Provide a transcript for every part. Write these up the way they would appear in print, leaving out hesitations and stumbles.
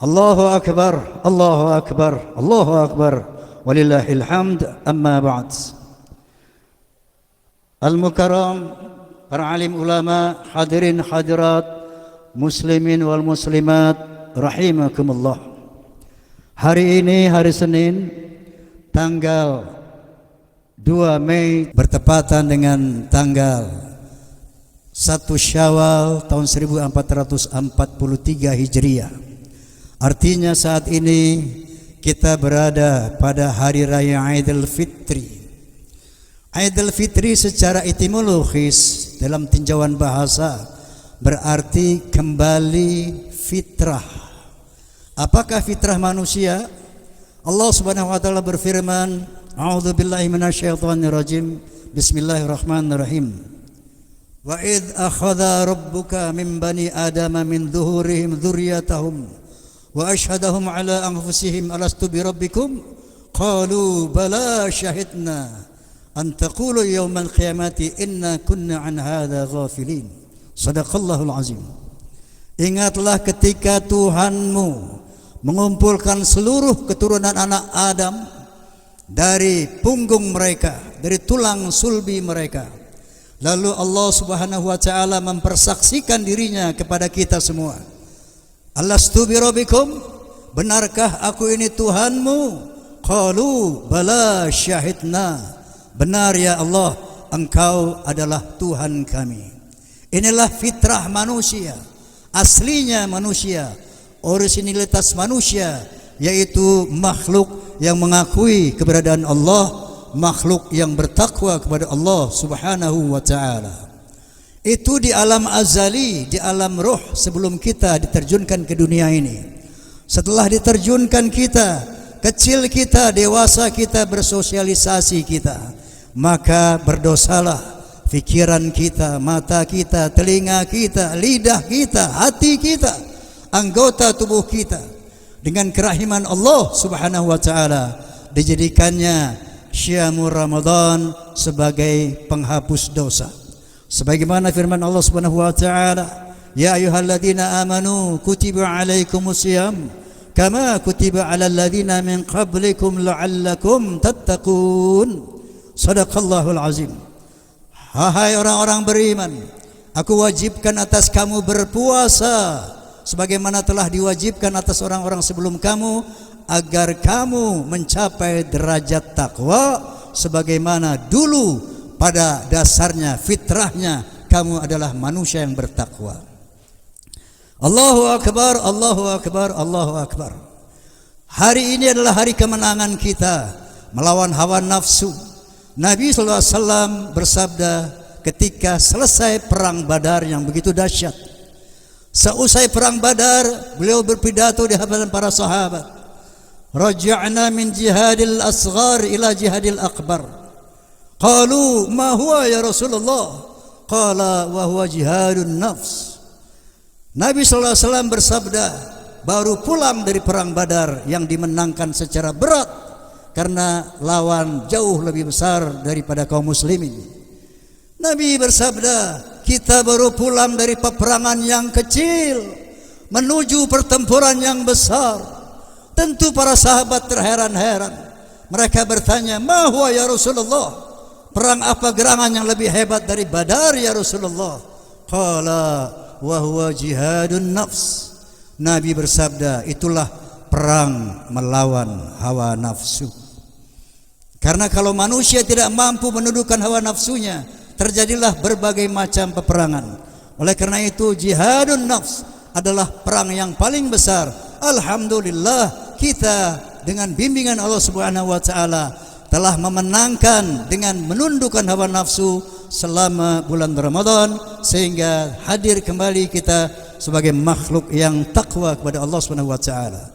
Allahu Akbar, Allahu Akbar, Allahu Akbar, walillahil hamd, amma ba'd. Al-Mukarram, para alim ulama, hadirin hadirat, muslimin wal muslimat, rahimakumullah. Hari ini hari Senin, tanggal 2 Mei bertepatan dengan tanggal 1 Syawal tahun 1443 Hijriah. Artinya saat ini kita berada pada hari raya Aidil Fitri. Aidil Fitri secara etimologis dalam tinjauan bahasa berarti kembali fitrah. Apakah fitrah manusia? Allah Subhanahu wa taala berfirman, A'udzubillahi minasyaitonirrajim. Bismillahirrahmanirrahim. Wa id akhadha rabbuka min bani adama min dhuhurihim dzurriyyatahum wa ashhadahum ala anfusihim alastu bi rabbikum qalu bala syahidna an taqulu yawmal qiyamati inna kunna an hadza ghafilin. Shadaqallahul azim. Ingatlah ketika Tuhanmu mengumpulkan seluruh keturunan anak Adam dari punggung mereka, dari tulang sulbi mereka. Lalu Allah Subhanahu wa taala mempersaksikan dirinya kepada kita semua. Alastu bi rabbikum, benarkah aku ini Tuhanmu? Qalu bala syahidna, benar ya Allah, engkau adalah Tuhan kami. Inilah fitrah manusia, aslinya manusia, orisinilitas manusia, yaitu makhluk yang mengakui keberadaan Allah, makhluk yang bertakwa kepada Allah Subhanahu wa taala. Itu di alam azali, di alam ruh sebelum kita diterjunkan ke dunia ini. Setelah diterjunkan kita, kecil kita, dewasa kita, bersosialisasi kita, maka berdosalah pikiran kita, mata kita, telinga kita, lidah kita, hati kita, anggota tubuh kita. Dengan kerahiman Allah Subhanahu wa taala dijadikannya Syiamur Ramadan sebagai penghapus dosa. Sebagaimana firman Allah Subhanahu wa taala, ya ayyuhalladzina amanu kutiba alaikumusiyam kama kutiba alal ladzina min qablikum la'allakum tattaqun. Shadaqallahul azim. Hai orang-orang beriman, aku wajibkan atas kamu berpuasa sebagaimana telah diwajibkan atas orang-orang sebelum kamu, agar kamu mencapai derajat takwa sebagaimana dulu pada dasarnya, fitrahnya kamu adalah manusia yang bertakwa. Allahu Akbar, Allahu Akbar, Allahu Akbar. Hari ini adalah hari kemenangan kita melawan hawa nafsu. Nabi SAW bersabda ketika selesai perang Badar yang begitu dahsyat. Seusai perang Badar, beliau berpidato di hadapan para sahabat. Raja'na min jihadil asghar ila jihadil akbar. Qalu ma huwa ya Rasulullah? Qala wa huwa jihadun nafs. Nabi sallallahu alaihi wasallam bersabda, baru pulang dari perang Badar yang dimenangkan secara berat karena lawan jauh lebih besar daripada kaum muslimin. Nabi bersabda, kita baru pulang dari peperangan yang kecil menuju pertempuran yang besar. Tentu para sahabat terheran-heran. Mereka bertanya, ma huwa ya Rasulullah? Perang apa gerangan yang lebih hebat dari Badar ya Rasulullah? Qala wa huwa jihadun nafs. Nabi bersabda, itulah perang melawan hawa nafsu. Karena kalau manusia tidak mampu menundukkan hawa nafsunya, terjadilah berbagai macam peperangan. Oleh karena itu jihadun nafs adalah perang yang paling besar. Alhamdulillah kita dengan bimbingan Allah Subhanahu wa taala telah memenangkan dengan menundukkan hawa nafsu selama bulan Ramadan, sehingga hadir kembali kita sebagai makhluk yang takwa kepada Allah Subhanahu wa taala.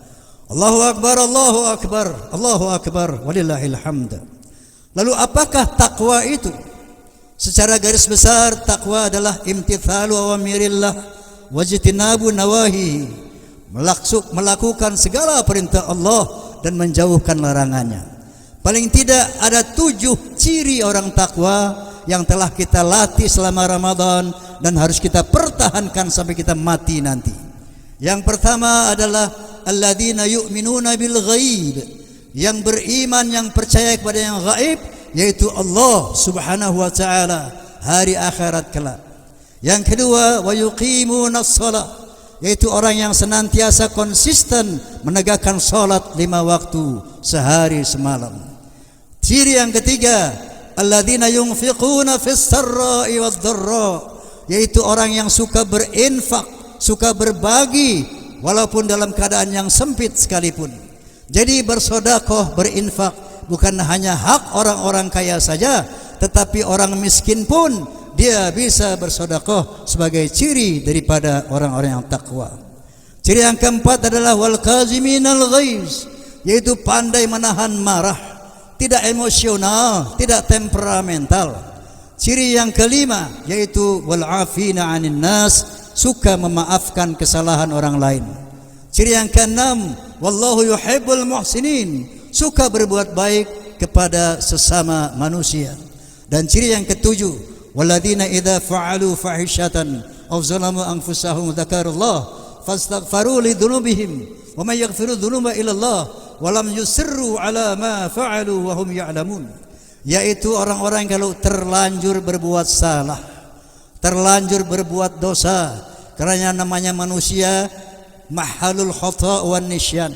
Allahu Akbar, Allahu Akbar, Allahu Akbar, walillahil hamd. Lalu apakah takwa itu? Secara garis besar takwa adalah imtithalu awamirillah wajtinabu nawahi, melakukan segala perintah Allah dan menjauhkan larangannya. Paling tidak ada 7 ciri orang takwa yang telah kita latih selama Ramadan dan harus kita pertahankan sampai kita mati nanti. Yang pertama adalah alladzina yu'minuna bil ghaib, yang beriman, yang percaya kepada yang gaib, yaitu Allah Subhanahu wa taala, hari akhirat kelak. Yang kedua, wa yuqimuna shalah, yaitu orang yang senantiasa konsisten menegakkan salat 5 waktu sehari semalam. Ciri yang ketiga, alladzina yunfiquna fis sarra'i wad dharra, yaitu orang yang suka berinfak, suka berbagi walaupun dalam keadaan yang sempit sekalipun. Jadi bersedekah, berinfak bukan hanya hak orang-orang kaya saja, tetapi orang miskin pun dia bisa bersedekah sebagai ciri daripada orang-orang yang takwa. Ciri yang keempat adalah wal kaziminal ghaiz, yaitu pandai menahan marah, tidak emosional, tidak temperamental. Ciri yang kelima yaitu wal afina 'anil nas, suka memaafkan kesalahan orang lain. Ciri yang keenam, wallahu yuhibbul muhsinin, suka berbuat baik kepada sesama manusia. Dan ciri yang ketujuh, walladzina idza fa'alu fahishatan aw zalamu anfusahum dzakarullah fastaghfaru lidzunubihim wa may yaghfiru dzunuba illa Allah wa lam yusirru ala ma fa'alu wa hum ya'lamun, yaitu orang-orang yang kalau terlanjur berbuat salah, terlanjur berbuat dosa, karena namanya manusia mahalul khata' wan nisyan,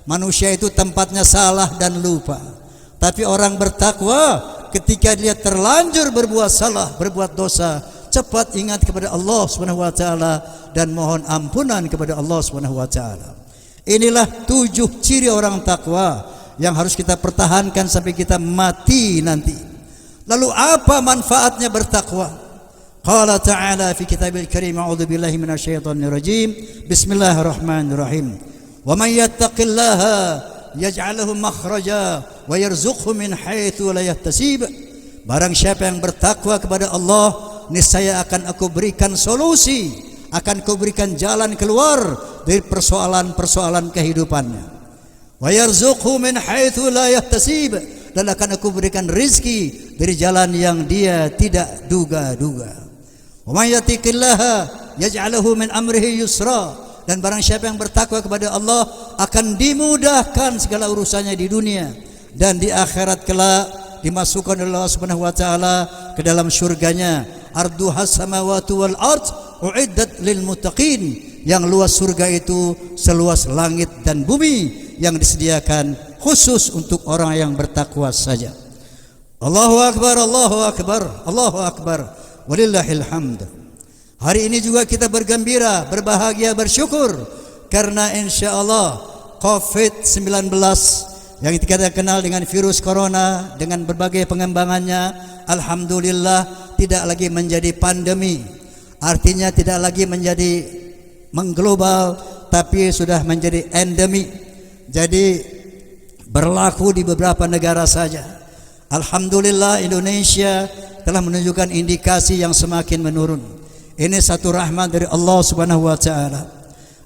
manusia itu tempatnya salah dan lupa. Tapi orang bertakwa ketika dia terlanjur berbuat salah, berbuat dosa, cepat ingat kepada Allah Subhanahu wa taala dan mohon ampunan kepada Allah Subhanahu wa taala. Inilah 7 ciri orang takwa yang harus kita pertahankan sampai kita mati nanti. Lalu apa manfaatnya bertakwa? Qala ta'ala fi kitabil karim, a'udzu billahi minasyaitonir rajim, bismillahirrahmanirrahim, wa may yattaqillaha yaj'al lahu makhraja wa yarzuqhu min haitsu la yahtasib. Barang siapa yang bertakwa kepada Allah, niscaya akan aku berikan solusi, akan aku berikan jalan keluar dari persoalan-persoalan kehidupannya. Wa yarzuqhu min haitsu la yahtasib, dan akan aku berikan rizki dari jalan yang dia tidak duga-duga. Wa may yattaqillaha yaj'al lahu min amrihi yusra, dan barang siapa yang bertakwa kepada Allah akan dimudahkan segala urusannya di dunia dan di akhirat kelak, dimasukkan oleh Allah Subhanahu wa taala ke dalam surganya. Arduhas samawati wal ard uiddat lil muttaqin, yang luas surga itu seluas langit dan bumi, yang disediakan khusus untuk orang yang bertakwa saja. Allahu akbar, Allahu akbar, Allahu akbar, walillahil hamd. Hari ini juga kita bergembira, berbahagia, bersyukur karena insyaallah COVID-19 yang kita kenal dengan virus corona dengan berbagai pengembangannya, alhamdulillah tidak lagi menjadi pandemi. Artinya tidak lagi menjadi mengglobal, tapi sudah menjadi endemi. Jadi berlaku di beberapa negara saja. Alhamdulillah Indonesia telah menunjukkan indikasi yang semakin menurun. Ini satu rahmat dari Allah Subhanahu wa taala.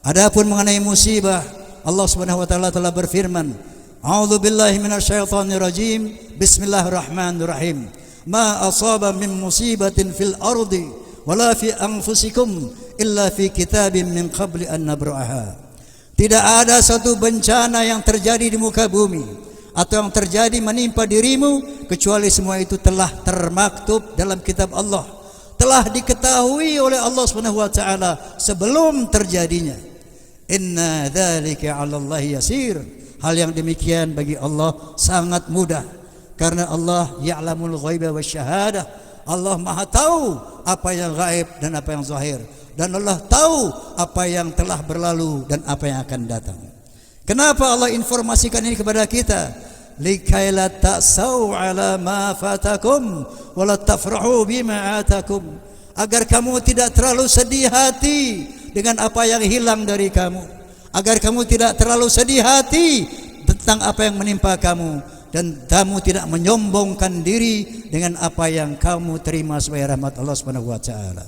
Adapun mengenai musibah, Allah Subhanahu wa taala telah berfirman, a'udzu billahi minasyaitonir rajim, bismillahirrahmanirrahim. Ma asaba min musibatin fil ardi wala fi anfusikum illa fi kitabim min qabli an nabra'aha. Tidak ada satu bencana yang terjadi di muka bumi atau yang terjadi menimpa dirimu kecuali semua itu telah termaktub dalam kitab Allah, telah diketahui oleh Allah Subhanahu wa taala sebelum terjadinya. Inna dzalika 'ala Allah yasir. Hal yang demikian bagi Allah sangat mudah karena Allah ya'lamul ghaiba wasyahadah. Allah Maha tahu apa yang gaib dan apa yang zahir, dan Allah tahu apa yang telah berlalu dan apa yang akan datang. Kenapa Allah informasikan ini kepada kita? Likaila ta'sau 'ala ma fatakum wa la tafrahu bima atakum. Agar kamu tidak terlalu sedih hati dengan apa yang hilang dari kamu, agar kamu tidak terlalu sedih hati tentang apa yang menimpa kamu, dan kamu tidak menyombongkan diri dengan apa yang kamu terima sebagai rahmat Allah Subhanahu wa taala.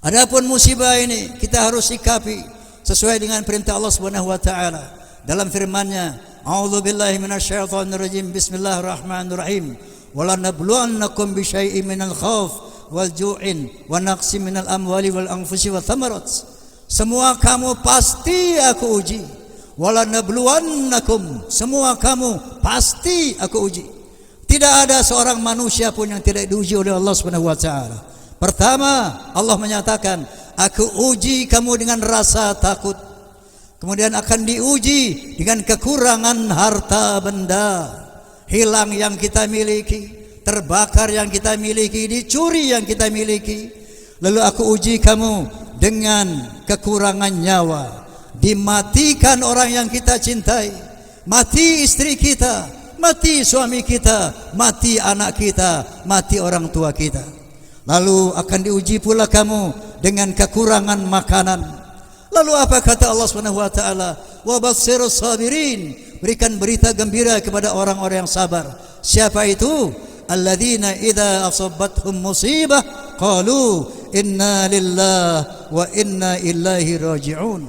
Adapun musibah ini kita harus sikapi sesuai dengan perintah Allah Subhanahu wa taala dalam firman-Nya, a'udzu billahi minasyaitonir rajim, bismillahirrahmanirrahim, wala nabluwannakum bisyai'in minal khauf wal ju'in wa naqsin minal amwali wal anfusi wath thamarat. semua kamu pasti aku uji. Walanabluwannakum, semua kamu pasti aku uji. Tidak ada seorang manusia pun yang tidak diuji oleh Allah Subhanahu wa taala. Pertama, Allah menyatakan, aku uji kamu dengan rasa takut. Kemudian akan diuji dengan kekurangan harta benda, hilang yang kita miliki, terbakar yang kita miliki, dicuri yang kita miliki. Lalu aku uji kamu dengan kekurangan nyawa, dimatikan orang yang kita cintai, mati istri kita, mati suami kita, mati anak kita, mati orang tua kita. Lalu akan diuji pula kamu dengan kekurangan makanan. Lalu apa kata Allah Subhanahu wa taala? Wa basyirus sabirin, berikan berita gembira kepada orang-orang yang sabar. Siapa itu? Alladzina idza asabathum musibah qalu inna lillahi wa inna ilaihi raji'un.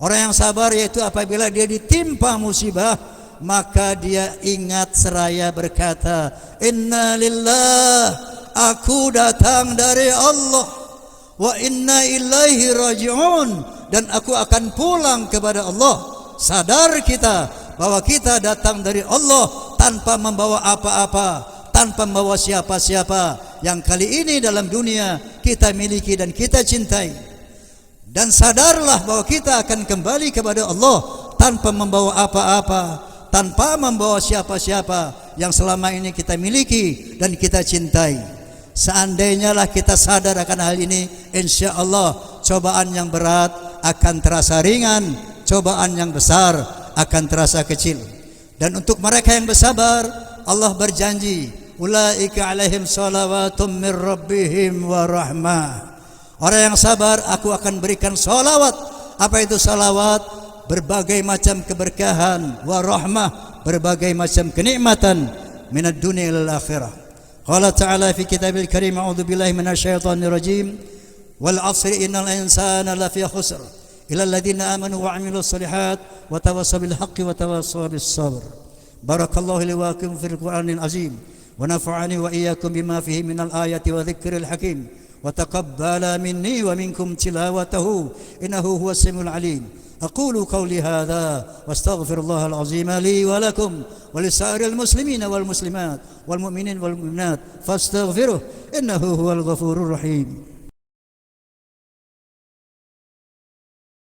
Orang yang sabar yaitu apabila dia ditimpa musibah, maka dia ingat seraya berkata, inna lillahi, aku datang dari Allah, wa inna ilaihi raji'un, dan aku akan pulang kepada Allah. Sadar kita bahwa kita datang dari Allah tanpa membawa apa-apa, tanpa membawa siapa-siapa yang kali ini dalam dunia kita miliki dan kita cintai. Dan sadarlah bahwa kita akan kembali kepada Allah tanpa membawa apa-apa, tanpa membawa siapa-siapa yang selama ini kita miliki dan kita cintai. Seandainya lah kita sadar akan hal ini, insya Allah cobaan yang berat akan terasa ringan, cobaan yang besar akan terasa kecil. Dan untuk mereka yang bersabar, Allah berjanji, ulaika alaihim salawatum min rabbihim wa rahmah. Orang yang sabar, aku akan berikan salawat. Apa itu salawat? Berbagai macam keberkahan, wa rahmah, berbagai macam kenikmatan, minad dunia ilal akhirah. Qala ta'ala fi kitabil karim, a'udzu billahi minasyaitonir rajim, wal 'asri innal insana lafi khusr illa alladziina amanu wa 'amilus shalihat wa tawassaw bil haqqi wa tawassaw bis sabr. Barakallahu li wa lakum fil Qur'anil azim wa nafa'ani wa iyyakum bima fihi minal ayati wa dzikril hakim wa taqabbala minni wa minkum tilawatahu innahu huwas samiul alim. أقول قولي هذا واستغفر الله العظيم لي ولكم ولسائر المسلمين والمسلمات والمؤمنين والمؤمنات فاستغفروه إنه هو الغفور الرحيم.